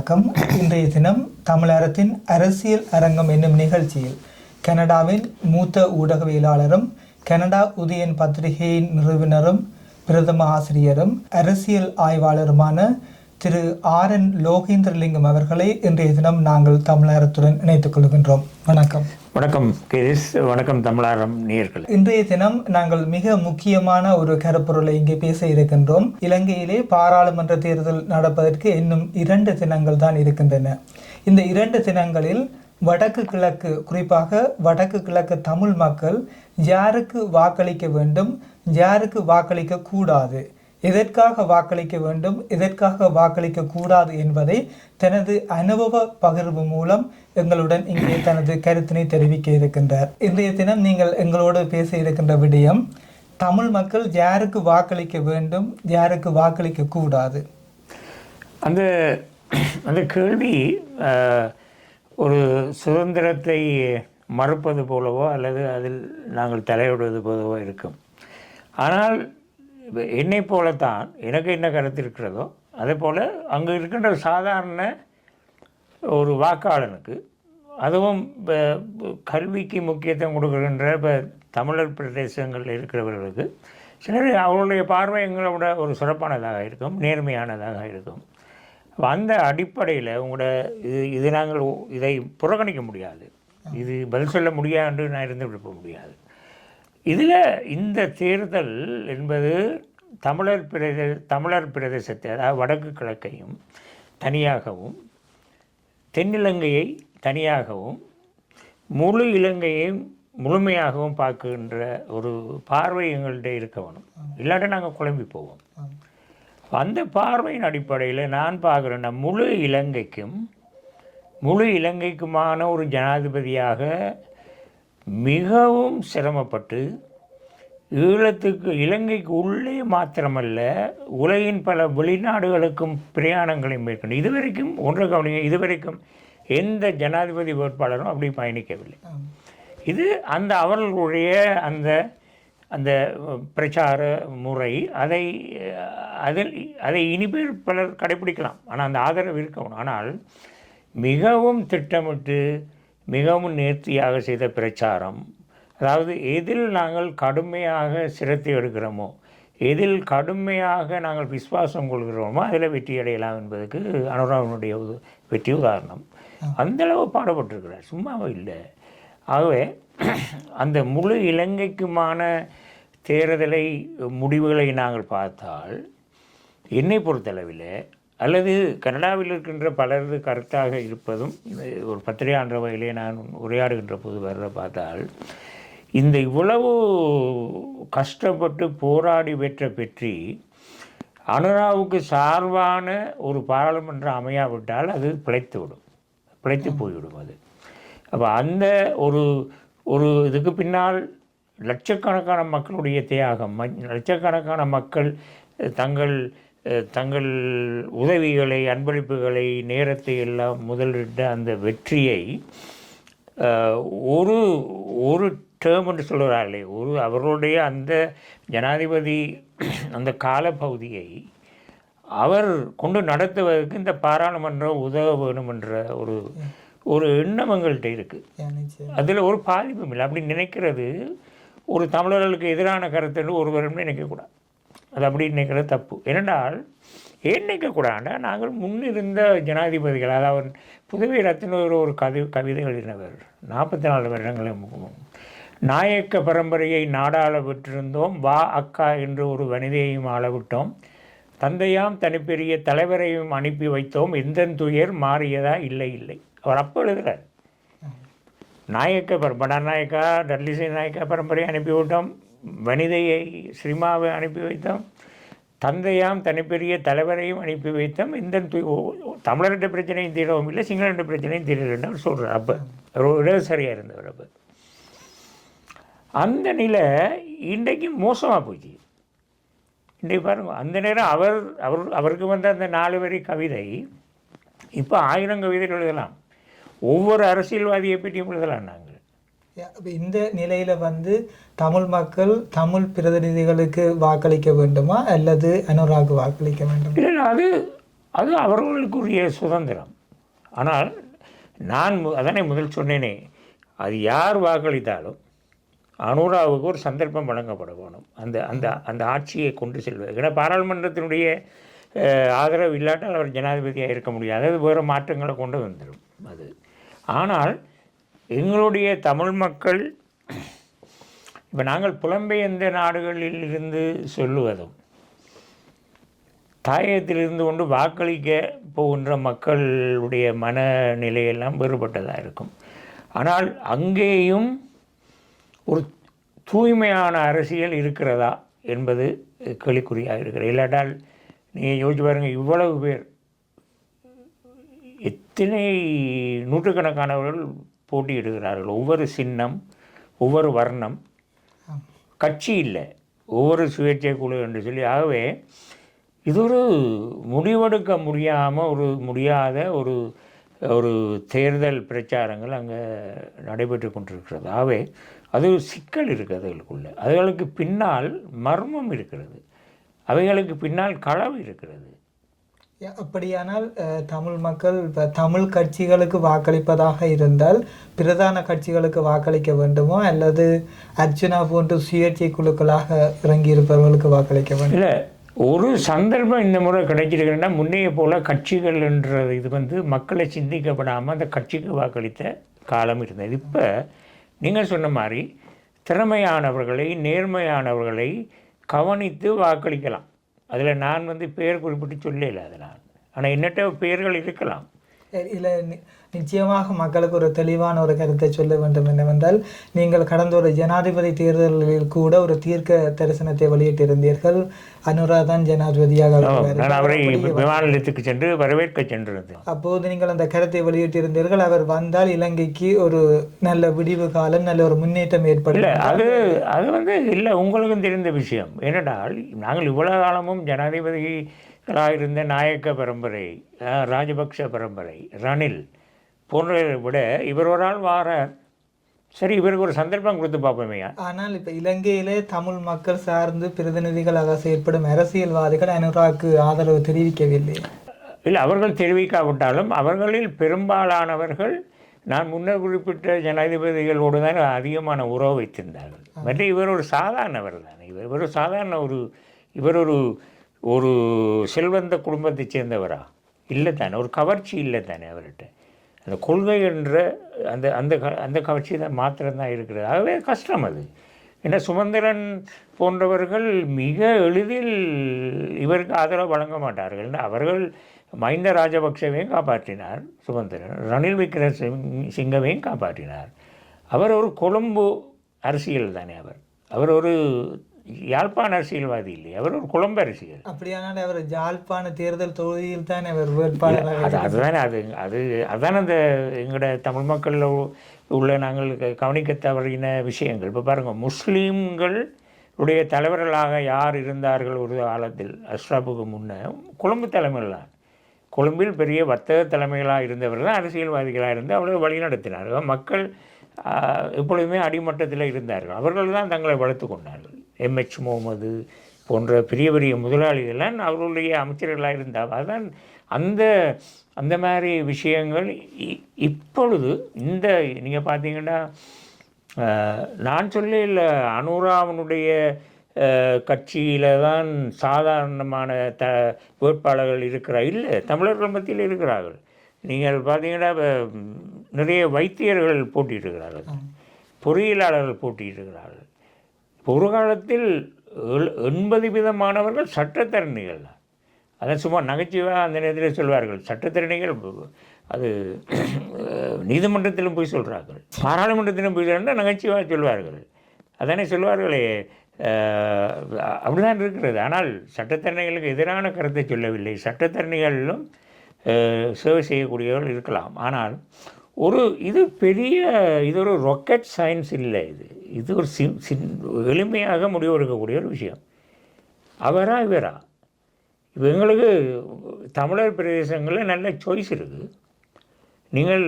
வணக்கம். இன்றைய தினம் தமிழரத்தின் அரசியல் அரங்கம் என்னும் நிகழ்ச்சியில் கனடாவின் மூத்த ஊடகவியலாளரும் கனடா உதயன் பத்திரிகையின் நிறுவனரும் பிரதம ஆசிரியரும் அரசியல் ஆய்வாளருமான திரு ஆர்.என். லோகேந்திரலிங்கம் அவர்களை இன்றைய தினம் நாங்கள் தமிழரத்துடன் இணைத்துக் கொள்கின்றோம். வணக்கம். வணக்கம் கிரிஸ். வணக்கம் தமிழாரம் நேயர்கள். இன்றைய தினம் நாங்கள் மிக முக்கியமான ஒரு கருப்பொருளை இங்கே பேச இருக்கின்றோம். இலங்கையிலே பாராளுமன்ற தேர்தல் நடப்பதற்கு இன்னும் 2 தினங்கள் தான் இருக்கின்றன. இந்த 2 தினங்களில் வடக்கு கிழக்கு, குறிப்பாக வடக்கு கிழக்கு தமிழ் மக்கள் யாருக்கு வாக்களிக்க வேண்டும், யாருக்கு வாக்களிக்க கூடாது, எதற்காக வாக்களிக்க வேண்டும், எதற்காக வாக்களிக்க கூடாது என்பதை தனது அனுபவ பகிர்வு மூலம் எங்களுடன் இங்கே தனது கருத்தினை தெரிவிக்க இருக்கின்றார். இன்றைய தினம் நீங்கள் எங்களோடு பேச இருக்கின்ற விடயம், தமிழ் மக்கள் யாருக்கு வாக்களிக்க வேண்டும், யாருக்கு வாக்களிக்க கூடாது. அந்த கேள்வி ஒரு சுதந்திரத்தை மறுப்பது போலவோ அல்லது அதில் நாங்கள் தலையிடுவது போலவோ இருக்கும். ஆனால் என்னை போலத்தான் எனக்கு என்ன கருத்து இருக்கிறதோ அதே போல் அங்கே இருக்கின்ற சாதாரண ஒரு வாக்காளனுக்கு, அதுவும் கல்விக்கு முக்கியத்துவம் கொடுக்கின்ற இப்போ தமிழர் பிரதேசங்களில் இருக்கிறவர்களுக்கு சிலர் அவர்களுடைய பார்வை எங்களோட ஒரு சிறப்பானதாக இருக்கும், நேர்மையானதாக இருக்கும். அந்த அடிப்படையில் உங்களோட இது நாங்கள் இதை புறக்கணிக்க முடியாது, இது பதில் சொல்ல முடியாது என்று நான் இருந்து விடுப்ப முடியாது. இதில் இந்த தேர்தல் என்பது தமிழர் பிரதேசத்தை, அதாவது வடக்கு கிழக்கையும் தனியாகவும், தென்னிலங்கையை தனியாகவும், முழு இலங்கையையும் முழுமையாகவும் பார்க்கின்ற ஒரு பார்வை எங்கள்கிட்ட இருக்க வேணும். இல்லாட்டி நாங்கள் குழம்பி போவோம். அந்த பார்வையின் அடிப்படையில் நான் பார்க்குறேன்னா முழு இலங்கைக்குமான ஒரு ஜனாதிபதியாக மிகவும் சிரமப்பட்டு இலங்கைக்கு உள்ளே மாத்திரமல்ல உலகின் பல வெளிநாடுகளுக்கும் பிரயாணங்களை மேற்கொண்டு இதுவரைக்கும் ஒன்றை கவனிங்க, இதுவரைக்கும் எந்த ஜனாதிபதி வேட்பாளரும் அப்படி பயணிக்கவில்லை. இது அவர்களுடைய அந்த பிரச்சார முறை, அதை இனிமேல் பலர் கடைபிடிக்கலாம். ஆனால் அந்த ஆதரவு இருக்கணும். ஆனால் மிகவும் திட்டமிட்டு மிகவும் நேர்த்தியாக செய்த பிரச்சாரம், அதாவது எதில் நாங்கள் கடுமையாக சிரத்தை எடுக்கிறோமோ, எதில் கடுமையாக நாங்கள் விசுவாசம் கொள்கிறோமோ அதில் வெற்றி அடையலாம் என்பதற்கு அனுராவினுடைய வெற்றி உதாரணம். அந்தளவு பாடுபட்டிருக்கிறார், சும்மாவே இல்லை. ஆகவே அந்த முழு இலங்கைக்குமான தேர்தலை முடிவுகளை நாங்கள் பார்த்தால் என்னை பொறுத்தளவில், அல்லது கனடாவில் இருக்கின்ற பலரது கருத்தாக இருப்பதும், ஒரு பத்திரிகையாளர் வகையிலே நான் உரையாடுகின்ற போது வர்ற பார்த்தால், இந்த இவ்வளவு கஷ்டப்பட்டு போராடி பெற்ற வெற்றி அனுராவுக்கு சார்பான ஒரு பாராளுமன்றம் அமையாவிட்டால் அது பிழைத்து போய்விடும். அது அப்போ அந்த ஒரு இதுக்கு பின்னால் லட்சக்கணக்கான மக்களுடைய தியாகம், லட்சக்கணக்கான மக்கள் தங்கள் உதவிகளை, அன்பளிப்புகளை, நேரத்தை எல்லாம் முதலிட்ட அந்த வெற்றியை ஒரு டேர்ம் என்று சொல்கிறார்களே, அவர்களுடைய அந்த ஜனாதிபதி அந்த காலப்பகுதியை அவர் கொண்டு நடத்துவதற்கு இந்த பாராளுமன்றம் உதவ வேணும் என்ற ஒரு எண்ணம் எங்கள்கிட்ட இருக்குது. அதில் ஒரு பாதிப்பும் இல்லை. அப்படி நினைக்கிறது ஒரு தமிழர்களுக்கு எதிரான கருத்து என்று ஒருவரும் நினைக்கக்கூடாது. அது அப்படி நினைக்கிறது தப்பு. ஏனென்றால் ஏன் நினைக்கக்கூடாது, நாங்கள் முன்னிருந்த ஜனாதிபதிகள், அதாவது புதுவை ரத்தினர் ஒரு கவிதை எழுதினவர் 44 வருடங்களை நாயக்க பரம்பரையை நாடாள விட்டிருந்தோம், வா அக்கா என்று ஒரு வனிதையையும் ஆளவிட்டோம், தந்தையாம் தனிப்பெரிய தலைவரையும் அனுப்பி வைத்தோம், எந்த துயர் மாறியதா இல்லை. அவர் அப்போ எழுதுகிறார். பண்டாநாயக்கா டட்லிசை நாயக்கா பரம்பரையை அனுப்பிவிட்டோம், வனிதையை ஸ்ரீமாவை அனுப்பி வைத்தோம், தந்தையாம் தனிப்பெரிய தலைவரையும் அனுப்பி வைத்தோம், இந்த தமிழர்கிட்ட பிரச்சனையும் தீரவும் இல்லை, சிங்கள பிரச்சனையும் தீரலன்னு அவர் சொல்கிறார். அப்போ இடதுசாரியாக இருந்தவர். அப்போ அந்த நிலை இன்றைக்கு மோசமாக போச்சு. இன்றைக்கு பாருங்கள், அந்த நேரம் அவருக்கு வந்த அந்த 4 வரி கவிதை இப்போ 1000 கவிதைகள் எழுதலாம். ஒவ்வொரு அரசியல்வாதியை பற்றியும் எழுதலாம் நாங்கள். இந்த நிலையில் தமிழ் மக்கள் தமிழ் பிரதிநிதிகளுக்கு வாக்களிக்க வேண்டுமா அல்லது அனுராக்கு வாக்களிக்க வேண்டுமா? இல்லை, அது அவர்களுக்குரிய சுதந்திரம். ஆனால் நான் அதனை முதல் சொன்னேனே, அது யார் வாக்களித்தாலும் அனுராவுக்கு ஒரு சந்தர்ப்பம் வழங்கப்பட வேணும் அந்த அந்த அந்த ஆட்சியை கொண்டு செல்வது. ஏன்னா பாராளுமன்றத்தினுடைய ஆதரவு இல்லாட்டால் அவர் ஜனாதிபதியாக இருக்க முடியாது, அது வேறு மாற்றங்களை கொண்டு வந்துடும் அது. ஆனால் எங்களுடைய தமிழ் மக்கள் இப்போ நாங்கள் புலம்பெயர்ந்த நாடுகளில் இருந்து சொல்லுவதும் தாயகத்திலிருந்து கொண்டு வாக்களிக்க போகின்ற மக்களுடைய மனநிலையெல்லாம் வேறுபட்டதாக இருக்கும். ஆனால் அங்கேயும் ஒரு தூய்மையான அரசியல் இருக்கிறதா என்பது கேள்விக்குறியாக இருக்கிறது. இல்லாட்டால் நீங்கள் யோசிச்சு பாருங்கள், இவ்வளவு பேர் எத்தனை நூற்றுக்கணக்கானவர்கள் போட்டியிடுகிறார்கள். ஒவ்வொரு சின்னம், ஒவ்வொரு வர்ணம், கட்சி இல்லை, ஒவ்வொரு சுயேட்சை குழு என்று சொல்லி. ஆகவே இது ஒரு முடிவெடுக்க முடியாத ஒரு தேர்தல் பிரச்சாரங்கள் அங்கே நடைபெற்று கொண்டிருக்கிறது. ஆகவே அது ஒரு சிக்கல் இருக்குது அதுகளுக்குள்ள. அதுகளுக்கு பின்னால் மர்மம் இருக்கிறது, அவைகளுக்கு பின்னால் களவு இருக்கிறது. அப்படியானால் தமிழ் மக்கள் இப்போ தமிழ் கட்சிகளுக்கு வாக்களிப்பதாக இருந்தால் பிரதான கட்சிகளுக்கு வாக்களிக்க வேண்டுமோ அல்லது அர்ஜுனா போன்ற சுயேட்சை குழுக்களாக இறங்கியிருப்பவர்களுக்கு வாக்களிக்க வேண்டும்? இல்லை, ஒரு சந்தர்ப்பம் இந்த முறை கிடைச்சிருக்கிறேன்னா, முன்னைய போல் கட்சிகள் என்ற இது மக்களை சிந்திக்கப்படாமல் அந்த கட்சிக்கு வாக்களித்த காலம் இருந்தது. இப்போ நீங்கள் சொன்ன மாதிரி திறமையானவர்களை, நேர்மையானவர்களை கவனித்து வாக்களிக்கலாம். அதில் நான் பெயர் குறிப்பிட்டு சொல்லல அதனால். ஆனால் எண்ணற்ற பெயர்கள் இருக்கலாம். இல்லை, நிச்சயமாக மக்களுக்கு ஒரு தெளிவான ஒரு கருத்தை சொல்ல வேண்டும் என்னவென்றால், நீங்கள் கடந்த ஒரு ஜனாதிபதி தேர்தலில் கூட ஒரு தீர்க்க தரிசனத்தை வெளியிட்டிருந்தீர்கள். அனுரா தான் ஜனாதிபதியாக அவரை விமான நிலையத்துக்கு சென்று வரவேற்க சென்றது. அப்போது நீங்கள் அந்த கருத்தை வெளியிட்டிருந்தீர்கள். அவர் வந்தால் இலங்கைக்கு ஒரு நல்ல விடிவு காலம், நல்ல ஒரு முன்னேற்றம் ஏற்படும். இல்லை, அது இல்லை, உங்களுக்கும் தெரிந்த விஷயம். ஏனென்றால் நாங்கள் இவ்வளவு காலமும் ஜனாதிபதிகளாக இருந்த நாயக்க பரம்பரை, ராஜபக்ஷ பரம்பரை, ரணில் போன்றதை விட இவர் ஒரு ஆள் சரி, இவருக்கு ஒரு சந்தர்ப்பம் கொடுத்து பார்ப்போமையா. ஆனால் இப்போ இலங்கையிலே தமிழ் மக்கள் சார்ந்து பிரதிநிதிகளாக செயற்படும் அரசியல்வாதிகள் அனுராக்கு ஆதரவு தெரிவிக்கவில்லை. இல்லை, அவர்கள் தெரிவிக்காவிட்டாலும் அவர்களில் பெரும்பாலானவர்கள் நான் முன்னர் குறிப்பிட்ட ஜனாதிபதிகளோடு தான் அதிகமான உறவு வைத்திருந்தார்கள். மற்ற இவர் ஒரு சாதாரணவர் தானே. இவர் ஒரு சாதாரண இவர் ஒரு செல்வந்த குடும்பத்தைச் சேர்ந்தவரா? இல்லை தானே. ஒரு கவர்ச்சி இல்லை தானே அவர்கிட்ட. அந்த கொள்கை என்ற அந்த அந்த அந்த கவர்ச்சி தான் மாத்திரம்தான் இருக்கிறது. ஆகவே கஷ்டம் அது. ஏன்னா சுமந்திரன் போன்றவர்கள் மிக எளிதில் இவருக்கு ஆதரவு வழங்க மாட்டார்கள். அவர்கள் மஹிந்த ராஜபக்சவையும் காப்பாற்றினார் சுமந்திரன், ரணில் விக்ரமசிங்கவையும் காப்பாற்றினார். அவர் ஒரு கொழும்பு அரசியல் தானே. அவர் ஒரு யாழ்ப்பாண அரசியல்வாதி இல்லை, அவர் ஒரு கொழும்பு அரசியல். அப்படியானால் அவர் யாழ்ப்பாண தேர்தல் தொகுதியில் தான் அவர் வேட்பாளர். அதுதானே அதுதான் அந்த எங்களோட தமிழ் மக்களில் உள்ள நாங்கள் கவனிக்க தவறின விஷயங்கள். இப்போ பாருங்கள், முஸ்லீம்களுடைய தலைவர்களாக யார் இருந்தார்கள் ஒரு காலத்தில் அஸ்ராப்புக்கு முன்னே? கொழும்பு தலைமையில் தான். கொழும்பில் பெரிய வர்த்தக தலைமைகளாக இருந்தவர்கள் தான் அரசியல்வாதிகளாக இருந்து அவ்வளோ வழி நடத்தினார்கள். மக்கள் எப்பொழுதுமே அடிமட்டத்தில் இருந்தார்கள். அவர்கள் தான் தங்களை வளர்த்து கொண்டார்கள். எம்ஹெச் முகமது போன்ற பெரிய பெரிய முதலாளிகள்லாம் அவர்களுடைய அமைச்சர்களாக இருந்தால் அதுதான் அந்த மாதிரி விஷயங்கள். இப்பொழுது இந்த நீங்கள் பார்த்தீங்கன்னா, நான் சொல்ல அனுராவனுடைய கட்சியில் தான் சாதாரணமான வேட்பாளர்கள் இருக்கிறார். இல்லை, தமிழர்கள் மத்தியில் இருக்கிறார்கள். நீங்கள் பார்த்தீங்கன்னா நிறைய வைத்தியர்கள் போட்டியிடுகிறார்கள், பொறியியலாளர்கள் போட்டியிடுகிறார்கள். ஒரு காலத்தில் 80% மாணவர்கள் சட்டத்தரணிகள் தான். அதை சும்மா நகைச்சுவாக அந்த நேரத்தில் சொல்வார்கள். சட்டத்தரணிகள் அது நீதிமன்றத்திலும் போய் சொல்கிறார்கள், பாராளுமன்றத்திலும் போய் சொல்கிறாங்க, நகைச்சுவாக சொல்வார்கள். அதானே சொல்வார்களே, அப்படிதான் இருக்கிறது. ஆனால் சட்டத்தரணிகளுக்கு எதிரான கருத்தை சொல்லவில்லை. சட்டத்தரணிகளிலும் சேவை செய்யக்கூடியவர்கள் இருக்கலாம். ஆனால் இது ஒரு ராக்கெட் சயின்ஸ் இல்லை. இது ஒரு எளிமையாக முடிவெடுக்கக்கூடிய ஒரு விஷயம். அவரா இவரா? இப்போ எங்களுக்கு தமிழர் பிரதேசங்களில் நல்ல சாய்ஸ் இருக்குது. நீங்கள்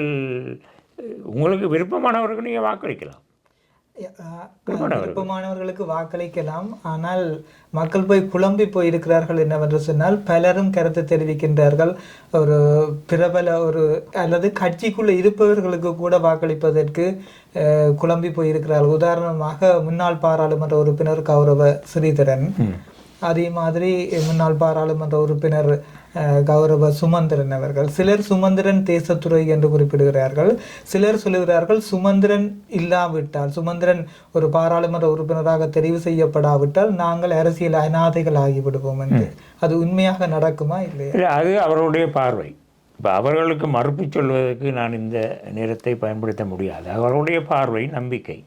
உங்களுக்கு விருப்பமானவருக்கு நீங்கள் வாக்களிக்கலாம். விருப்பமானவர்களுக்கு வாக்களிக்கலாம். ஆனால் மக்கள் போய் குழம்பி போயிருக்கிறார்கள் என்னவென்று சொன்னால், பலரும் கருத்து தெரிவிக்கின்றார்கள். ஒரு பிரபல ஒரு அல்லது கட்சிக்குள்ள இருப்பவர்களுக்கு கூட வாக்களிப்பதற்கு குழம்பி போயிருக்கிறார்கள். உதாரணமாக முன்னாள் பாராளுமன்ற உறுப்பினர் கௌரவ ஸ்ரீதரன், அதே மாதிரி முன்னாள் பாராளுமன்ற உறுப்பினர் கௌரவ சுமந்திரன் அவர்கள். சிலர் சுமந்திரன் தேசத்துறை என்று குறிப்பிடுகிறார்கள். சிலர் சொல்லுகிறார்கள் சுமந்திரன் இல்லாவிட்டால், சுமந்திரன் ஒரு பாராளுமன்ற உறுப்பினராக தெரிவு செய்யப்படாவிட்டால் நாங்கள் அரசியல் அநாதைகள் ஆகிவிடுவோம் என்று. அது உண்மையாக நடக்குமா இல்லையா? இல்லை, அது அவர்களுடைய பார்வை. இப்போ அவர்களுக்கு மறுப்பு சொல்வதற்கு நான் இந்த நேரத்தை பயன்படுத்த முடியாது. அவர்களுடைய பார்வை, நம்பிக்கை.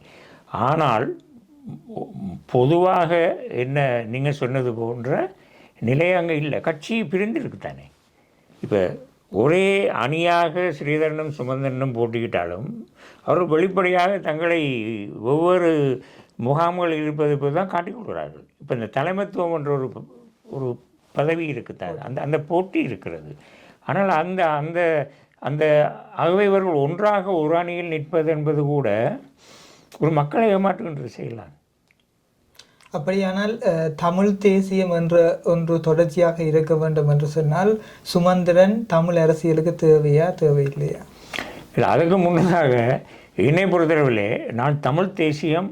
ஆனால் பொதுவாக என்ன நீங்கள் சொன்னது போன்ற நிலை அங்கே இல்லை. கட்சி பிரிந்திருக்கு தானே. இப்போ ஒரே அணியாக ஸ்ரீதரனும் சுமந்திரனும் போட்டிக்கிட்டாலும் அவர்கள் வெளிப்படையாக தங்களை ஒவ்வொரு முகாம்கள் இருப்பது போது தான் காட்டிக் கொடுக்குறார்கள். இப்போ இந்த தலைமைத்துவம் என்ற ஒரு பதவி இருக்குதான், அந்த போட்டி இருக்கிறது. ஆனால் அந்த அந்த அந்த ஆகவே இவர்கள் ஒன்றாக ஒரு அணியில் நிற்பது என்பது கூட ஒரு மக்களை ஏமாற்றுகின்ற செய்யலாம். அப்படியானால் தமிழ் தேசியம் என்ற ஒன்று தொடர்ச்சியாக இருக்க வேண்டும் என்று சொன்னால் சுமந்திரன் தமிழ் அரசியலுக்கு தேவையா தேவையில்லையா? இல்லை, அதுக்கு முன்னதாக என்னை பொறுத்தளவிலே நான் தமிழ் தேசியம்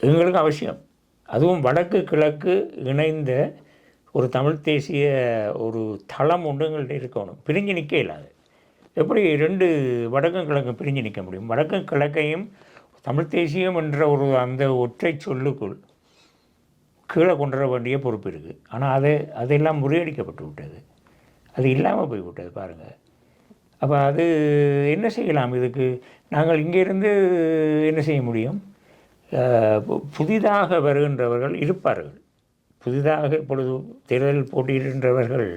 எங்களுக்கு அவசியம். அதுவும் வடக்கு கிழக்கு இணைந்த ஒரு தமிழ் தேசிய ஒரு தளம் ஒன்று எங்கள்கிட்ட இருக்கணும். பிரிஞ்சு நிற்க இல்லாது. எப்படி ரெண்டு வடக்கும் கிழக்கும் பிரிஞ்சு நிற்க முடியும்? வடக்கும் கிழக்கையும் தமிழ் தேசியம் என்ற ஒரு அந்த ஒற்றை சொல்லுக்குள் கீழே கொண்டு வர வேண்டிய பொறுப்பு இருக்குது. ஆனால் அதெல்லாம் முறியடிக்கப்பட்டு விட்டது. அது இல்லாமல் போய்விட்டது பாருங்கள். அப்போ அது என்ன செய்யலாம்? இதுக்கு நாங்கள் இங்கேருந்து என்ன செய்ய முடியும்? புதிதாக வருகின்றவர்கள் இருப்பார்கள். புதிதாக இப்பொழுது தேர்தலில் போட்டியிடுகின்றவர்கள்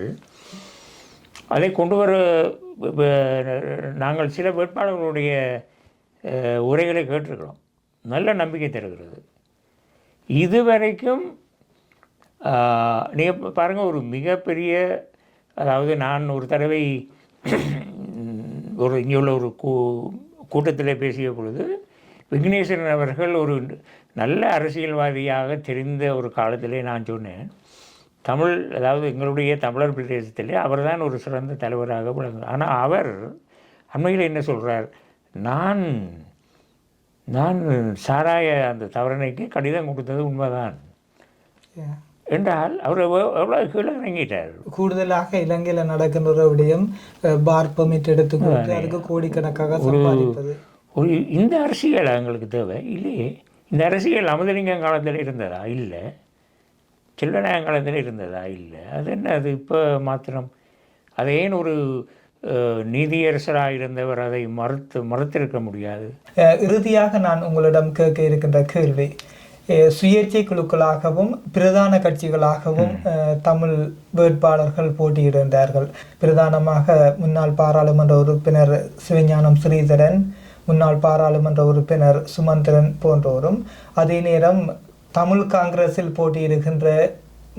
அதை கொண்டு வர நாங்கள் சில வேட்பாளர்களுடைய உரைகளை கேட்டிருக்கிறோம். நல்ல நம்பிக்கை தருகிறது. இதுவரைக்கும் நீங்கள் பாருங்கள், ஒரு மிகப்பெரிய, அதாவது நான் ஒரு தடவை இங்கே உள்ள ஒரு கூட்டத்தில் பேசிய பொழுது விக்னேஸ்வரன் அவர்கள் ஒரு நல்ல அரசியல்வாதியாக தெரிந்த ஒரு காலத்திலே நான் சொன்னேன், தமிழ், அதாவது எங்களுடைய தமிழர் பிரதேசத்திலே அவர் தான் ஒரு சிறந்த தலைவராக விளங்கு. ஆனால் அவர் அண்மையில் என்ன சொல்கிறார், நான் சாராய அந்த தவறனைக்கு கடிதம் கொடுத்தது உண்மைதான் என்றால் அவர் எவ்வளோ கீழே இறங்கிட்டார். கூடுதலாக இலங்கையில் நடக்கின்ற விடயம் பார் பெர்மிட் எடுத்துக்கொண்டு அதுக்கு கோடிக்கணக்காக சம்பாதிப்பது. ஒரு இந்த அரசியல் எங்களுக்கு தேவை இல்லையே. இந்த அரசியல் அமுதலிங்கம் காலத்தில் இருந்ததா? இல்லை. செல்வநாயகம் காலத்தில் இருந்ததா? இல்லை. அது என்ன அது இப்போ மாத்திரம்? அதை ஏன் ஒரு நீதியரசராக இருந்தவர் அதை மறுத்திருக்க முடியாது? இறுதியாக நான் உங்களிடம் கேட்க இருக்கின்ற கேள்வி, சுயேட்சை குழுக்களாகவும் பிரதான கட்சிகளாகவும் தமிழ் வேட்பாளர்கள் போட்டியிடுகின்றார்கள். பிரதானமாக முன்னாள் பாராளுமன்ற உறுப்பினர் சிவஞானம் ஸ்ரீதரன், முன்னாள் பாராளுமன்ற உறுப்பினர் சுமந்திரன் போன்றோரும், அதே நேரம் தமிழ் காங்கிரஸில் போட்டியிடுகின்ற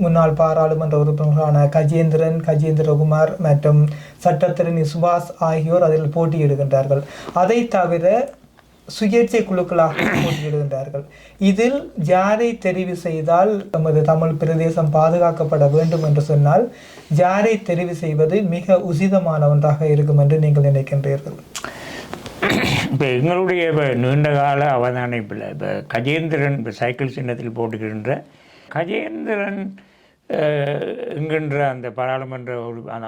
முன்னாள் பாராளுமன்ற உறுப்பினர்களான கஜேந்திரகுமார் மற்றும் சட்டத்திரணி சுபாஷ் ஆகியோர் அதில் போட்டியிடுகின்றார்கள். அதை தவிர சுயேட்சை குழுக்களாக போட்டியிடுகின்றார்கள். இதில் யாரை தெரிவு செய்தால் நமது தமிழ் பிரதேசம் பாதுகாக்கப்பட வேண்டும் என்று சொன்னால் யாரை தெரிவு செய்வது மிக உசிதமான ஒன்றாக இருக்கும் என்று நீங்கள் நினைக்கின்றீர்கள்? இப்போ எங்களுடைய இப்போ நீண்டகால அவதானிப்பில் இப்போ கஜேந்திரன் இப்போ சைக்கிள் சின்னத்தில் போட்டுக்கின்ற கஜேந்திரன் என்கின்ற அந்த பாராளுமன்ற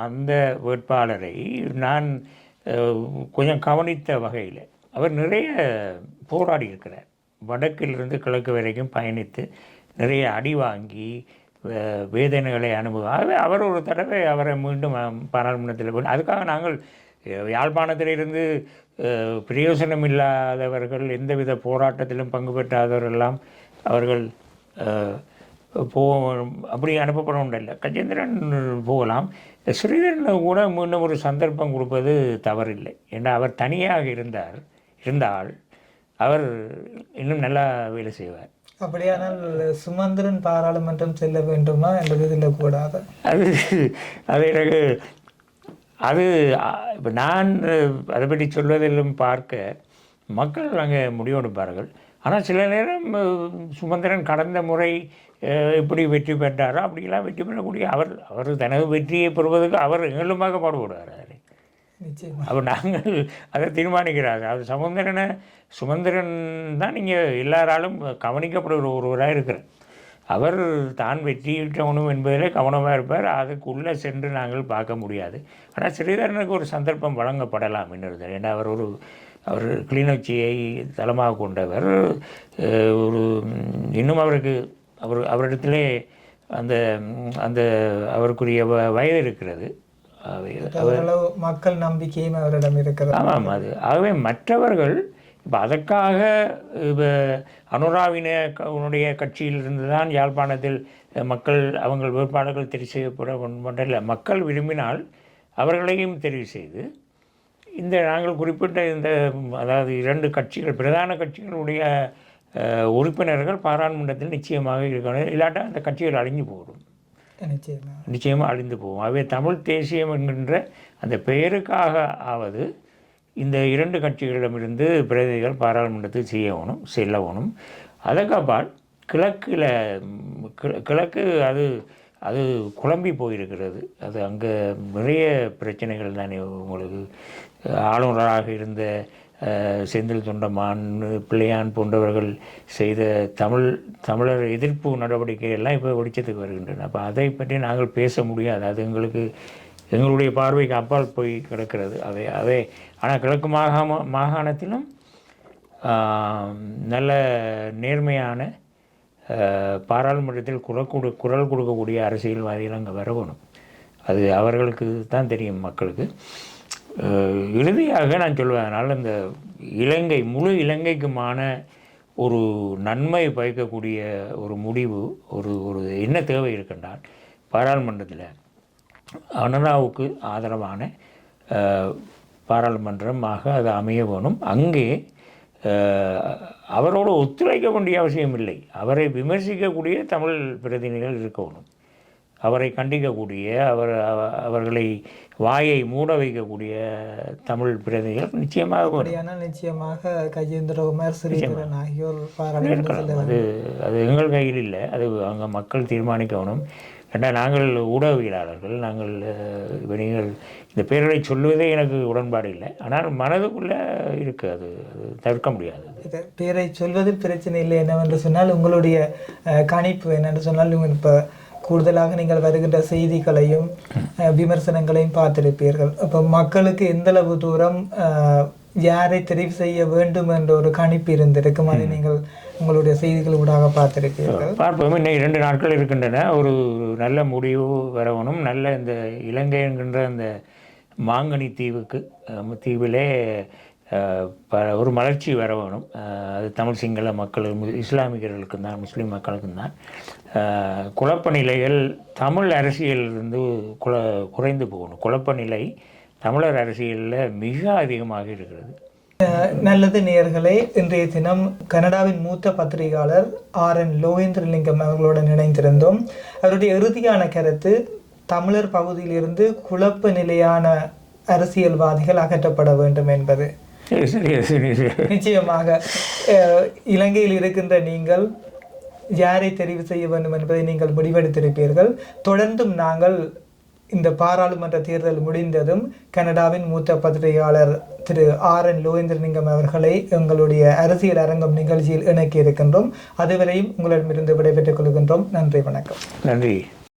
அந்த வேட்பாளரை நான் கொஞ்சம் கவனித்த வகையில் அவர் நிறைய போராடி இருக்கிறார். வடக்கிலிருந்து கிழக்கு வரைக்கும் பயணித்து நிறைய அடி வாங்கி வேதனைகளை அனுபவம். அவர் ஒரு தடவை அவரை மீண்டும் பாராளுமன்றத்தில் அதுக்காக நாங்கள் யாழ்ப்பாணத்திலிருந்து பிரயோசனம் இல்லாதவர்கள், எந்தவித போராட்டத்திலும் பங்கு பெற்றாதவரெல்லாம் அவர்கள் அப்படி அனுப்பப்பட இல்லை. கஜேந்திரன் போகலாம். ஸ்ரீதரன் கூட மீண்டும் ஒரு சந்தர்ப்பம் கொடுப்பது தவறில்லை. ஏன்னா அவர் தனியாக இருந்தால் அவர் இன்னும் நல்லா வேலை செய்வார். அப்படியானால் சுமந்திரன் பாராளுமன்றம் செல்ல வேண்டுமா என்பது செல்லக்கூடாது. அது எனக்கு இப்போ நான் அதை பற்றி சொல்வதிலும் பார்க்க மக்கள் அங்கே முடிவெடுப்பார்கள். ஆனால் சில நேரம் சுமந்திரன் கடந்த முறை எப்படி வெற்றி பெற்றாரோ அப்படிலாம் வெற்றி பெறக்கூடிய அவர் தனது வெற்றியை பெறுவதற்கு அவர் எங்களுமாக பாடுபடுவார். அவர் நாங்கள் அதை தீர்மானிக்கிறார். அவர் சுமந்திரன் தான் நீங்கள் எல்லாராலும் கவனிக்கப்படுகிற ஒருவராக இருக்கிறார். அவர் தான் வெற்றியிட்டவனும் என்பதிலே கவனமாக இருப்பார். அதுக்குள்ளே சென்று நாங்கள் பார்க்க முடியாது. ஆனால் ஸ்ரீதரனுக்கு ஒரு சந்தர்ப்பம் வழங்கப்படலாம் இன்னொரு. ஏன்னா அவர் கிளிநொச்சியை தளமாக கொண்டவர். ஒரு இன்னும் அவரிடத்திலே அந்த அவருக்குரிய வயது இருக்கிறது. மக்கள் நம்பிக்கையும் அவரிடம் இருக்கிறது. ஆமாம், அது ஆகவே மற்றவர்கள் இப்போ அதற்காக இப்போ அனுராவினுடைய கட்சியிலிருந்து தான் யாழ்ப்பாணத்தில் மக்கள் அவங்கள் வேட்பாளர்கள் தெரிவு செய்யப்பட இல்லை. மக்கள் விரும்பினால் அவர்களையும் தெரிவு செய்து நாங்கள் குறிப்பிட்ட அதாவது 2 கட்சிகள் பிரதான கட்சிகளுடைய உறுப்பினர்கள் பாராளுமன்றத்தில் நிச்சயமாக இருக்கணும். இல்லாட்டா அந்த கட்சிகள் அழிஞ்சு போடும், நிச்சயமாக அழிந்து போகும். ஆகவே தமிழ் தேசியம் என்கின்ற அந்த பெயருக்காக ஆவது இந்த 2 கட்சிகளிடமிருந்து பிரதிநிதிகள் பாராளுமன்றத்தில் செல்லணும். அதற்கப்பால் கிழக்கு அது குழம்பி போயிருக்கிறது. அது அங்கே நிறைய பிரச்சனைகள் தானே. உங்களுக்கு ஆளுநராக இருந்த செந்தில் தொண்டமான், பிள்ளையான் போன்றவர்கள் செய்த தமிழர் எதிர்ப்பு நடவடிக்கைகள்லாம் இப்போ வெளிச்சத்துக்கு வருகின்றன. அப்போ அதை பற்றி நாங்கள் பேச முடியாது. அது எங்களுடைய பார்வைக்கு அப்பால் போய் கிடக்கிறது. அவை ஆனால் கிழக்கு மாகாணத்திலும் நல்ல நேர்மையான பாராளுமன்றத்தில் குரல் கொடுக்கக்கூடிய அரசியல்வாதிகள் அங்கே வரணும். அது அவர்களுக்கு தான் தெரியும், மக்களுக்கு. இறுதியாக நான் சொல்வேன், அதனால் இந்த முழு இலங்கைக்குமான ஒரு நன்மை பயக்கக்கூடிய ஒரு முடிவு ஒரு என்ன தேவை இருக்கின்றால் பாராளுமன்றத்தில் அனுராவுக்கு ஆதரவான பாராளுமன்றமாக அது அமைய வேணும். அங்கே அவரோடு ஒத்துழைக்க வேண்டிய அவசியம் இல்லை. அவரை விமர்சிக்கக்கூடிய தமிழ் பிரதிநிதிகள் இருக்கணும். அவரை கண்டிக்கக்கூடிய அவர்களை வாயை மூட வைக்கக்கூடிய தமிழ் பிரதிநிதிகள் நிச்சயமாக கஜேந்திரகுமார், ஸ்ரீதரன் ஆகியோர் அது எங்கள் கையில் இல்லை. அது அங்கே மக்கள் தீர்மானிக்கணும். ஏன்னா நாங்கள் ஊடகவியலாளர்கள், நீங்கள் இந்த பேர்களை சொல்லுவதே எனக்கு உடன்பாடு இல்லை. ஆனால் மனதுக்குள்ளே இருக்குது, அது தவிர்க்க முடியாது. பேரை சொல்வதில் பிரச்சனை இல்லை. என்னவென்று சொன்னால் உங்களுடைய கணிப்பு என்னென்று சொன்னால், இப்போ கூடுதலாக நீங்கள் வருகின்ற செய்திகளையும் விமர்சனங்களையும் பார்த்திருப்பீர்கள். இப்போ மக்களுக்கு எந்தளவு தூரம் யாரை தெரிவு செய்ய வேண்டும் என்ற ஒரு கணிப்பு இருந்திருக்கும். அதை நீங்கள் உங்களுடைய செய்திகள் ஊடாக பார்த்திருப்பீர்கள். பார்ப்போம். இன்னும் 2 நாட்கள் இருக்கின்றன. ஒரு நல்ல முடிவு வரணும். நல்ல இந்த இலங்கை என்கின்ற அந்த மாங்கனி தீவிலே ஒரு மலர்ச்சி வர வேணும். அது தமிழ் சிங்கள மக்கள், இஸ்லாமியர்களுக்கும் தான், முஸ்லீம் மக்களுக்கும் தான். குழப்ப நிலைகள் தமிழ் அரசியலிருந்து குறைந்து போகணும். குழப்ப நிலை தமிழர் அரசியலில் மிக அதிகமாக இருக்கிறது. நல்லது நேயர்களே, இன்றைய தினம் கனடாவின் மூத்த பத்திரிகையாளர் RN லோகேந்திரலிங்கம் அவர்களுடன் இணைந்திருந்தோம். அவருடைய இறுதியான கருத்து, தமிழர் பகுதியிலிருந்து குழப்ப நிலையான அரசியல்வாதிகள் அகற்றப்பட வேண்டும் என்பது. நிச்சயமாக இலங்கையில் இருக்கின்ற நீங்கள் யாரை தெரிவு செய்ய வேண்டும் என்பதை நீங்கள் முடிவெடுத்திருப்பீர்கள். தொடர்ந்தும் நாங்கள் இந்த பாராளுமன்ற தேர்தல் முடிந்ததும் கனடாவின் மூத்த பத்திரிகையாளர் திரு RN லோகேந்திரலிங்கம் அவர்களை எங்களுடைய அரசியல் அரங்கம் நிகழ்ச்சியில் இணைக்க இருக்கின்றோம். அதுவரையும் உங்களிடமிருந்து விடைபெற்றுக் கொள்கின்றோம். நன்றி, வணக்கம். நன்றி.